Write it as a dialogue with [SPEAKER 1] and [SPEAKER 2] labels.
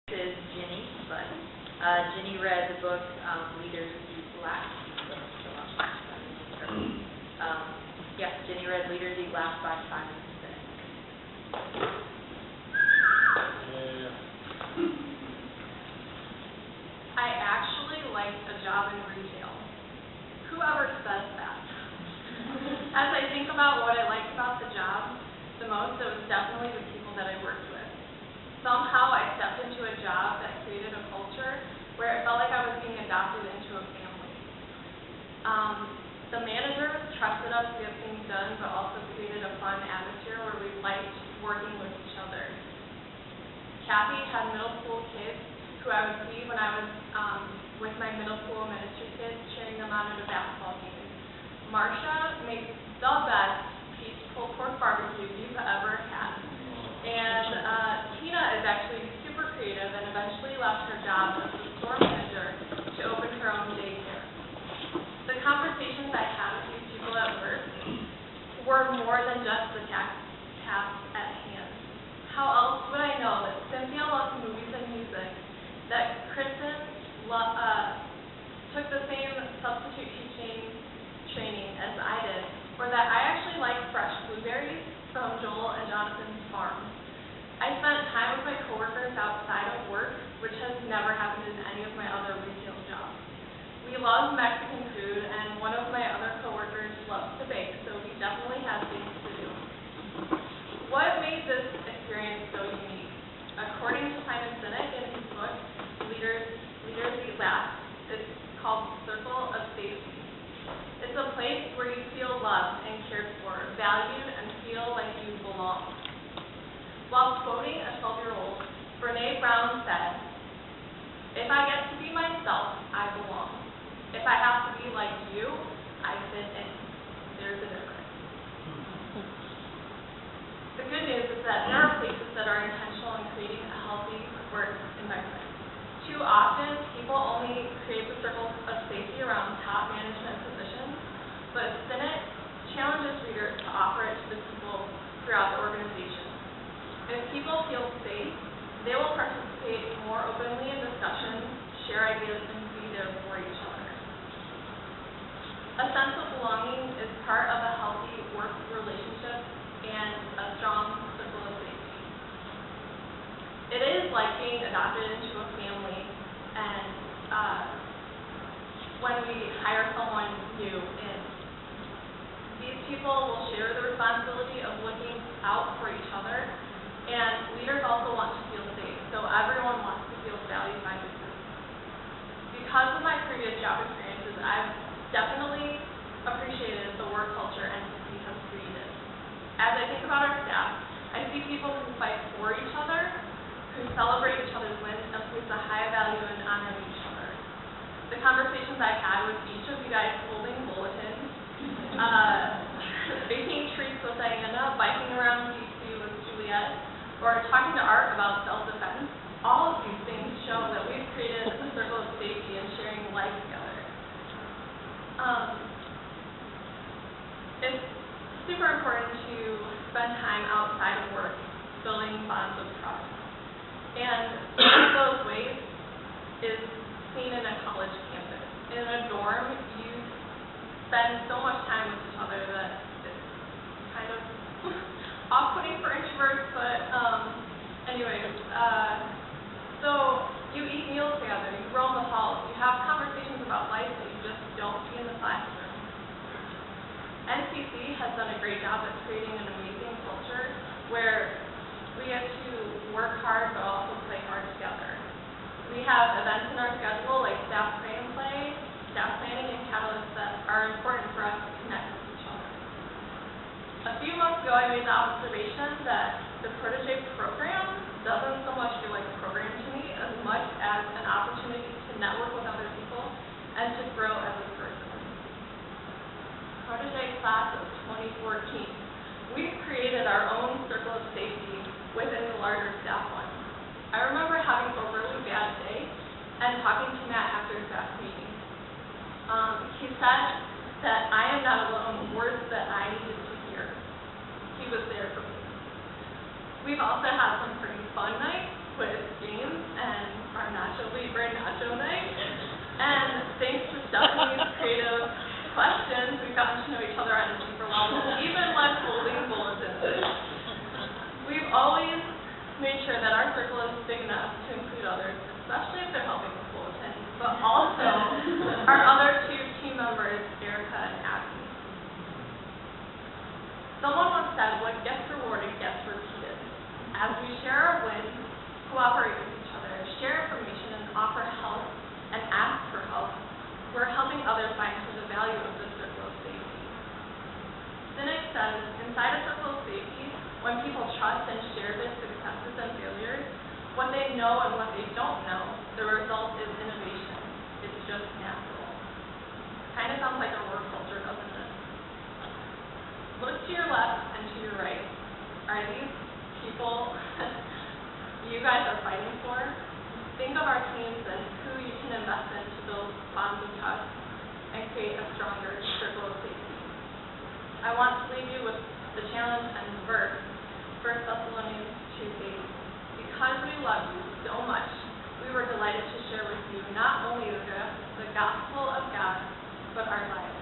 [SPEAKER 1] Is Ginny, but Ginny read the book Leaders Eat Last. Ginny read Leaders Eat Last by Sinek.
[SPEAKER 2] I actually liked a job in retail. Whoever says that? As I think about what I liked about the job the most, it was definitely the people that I worked with. Somehow I stepped into a job that created a culture where it felt like I was being adopted into a family. The managers trusted us to get things done, but also created a fun atmosphere where we liked working with each other. Kathy had middle school kids who I would see when I was with my middle school ministry kids, cheering them on at a basketball game. Marcia makes the best peach pulled pork barbecue you've ever had. And Tina is actually super creative and eventually left her job as the store manager to open her own daycare. The conversations I had with these people at work were more than just the task at hand. How else would I know that Cynthia loves movies and music, that Kristen took the same substitute teaching training as I did, or that I actually like fresh blueberries from Joel and Jonathan's farm. I spent time with my coworkers outside of work, which has never happened in any of my other retail jobs. We love Mexican food, and one of my other coworkers loves to bake, so we definitely had things to do. What made this experience so unique? According to Sinek in his book, Leaders Eat Last, it's called Circle of Safety. It's a place where you feel loved and cared for, valued, and feel like you belong. While quoting a 12-year-old, Brene Brown said, "If I get to be myself, I belong. If I have to be like you, I fit in." There's a difference. The good news is that there are places that are intentional in creating a healthy work environment. Too often, people only create the circles of safety around top management positions, but Sinek challenges readers to offer it to the people throughout the organization. If people feel safe, they will participate more openly in discussions, share ideas, and be there for each other. A sense of belonging is part of a healthy work relationship and a strong circle of safety. It is like being adopted into a family, and when we hire someone new in, these people will share the responsibility of looking out for each other, and leaders also want to feel safe, so everyone wants to feel valued by the group. Because of my previous job experiences, I've definitely appreciated the work culture NCC has created. As I think about our staff, I see people who fight for each other, who celebrate each other's wins, and place a high value in honoring each other. The conversations I had with each of you guys holding bulletins, baking treats with Diana, biking around DC with Juliet, or talking to Art about self-defense, all of these things show that we've created a circle of safety and sharing life together. It's super important to spend time outside of work building bonds of trust. And one of those ways is seen in a college campus. In a dorm, you spend so much time with each other that it's kind of off-putting for introverts, but so you eat meals together, you roam the halls, you have conversations about life that you just don't see in the classroom. NCC has done a great job at creating an amazing culture where we get to work hard but also play hard together. We have events in our schedule like staff pray and play, staff planning, and catalysts that are important for us to connect with each other. A few months ago, I made the observation that the Protégé program doesn't so much feel like a program to me as much as an opportunity to network with other people and to grow as a person. Protégé class of 2014. We've created our own circle of safety within the larger staff one. I remember having a really bad day and talking to Matt after staff meeting. He said that I am not alone, words that I needed to hear. He was there for me. We've also had some pretty fun nights with games and for a nacho night. And thanks to Stephanie's creative questions, we've gotten to know each other on a deeper level, even when holding bulletins. We've always made sure that our circle is big enough to include others, especially if they're helping with bulletins, but also our other two team members, Erica and Abby. Someone once said, what gets rewarded gets repeated. As we share our wins, cooperate with each other, share information, and offer help, and ask for help, we're helping others find the value of the circle of safety. Sinek says, inside a circle of safety, when people trust and share their successes and failures, what they know and what they don't know, the result is innovation. It's just natural. Kind of sounds like our work culture, doesn't it? Look to your left and to your right. Are these people you guys are fighting for? Think of our teams and who you can invest in to build bonds of trust and create a stronger circle of safety. I want to leave you with the challenge and the verse, 1 Thessalonians 2:8. Because we love you so much, we were delighted to share with you not only the gospel of God, but our lives.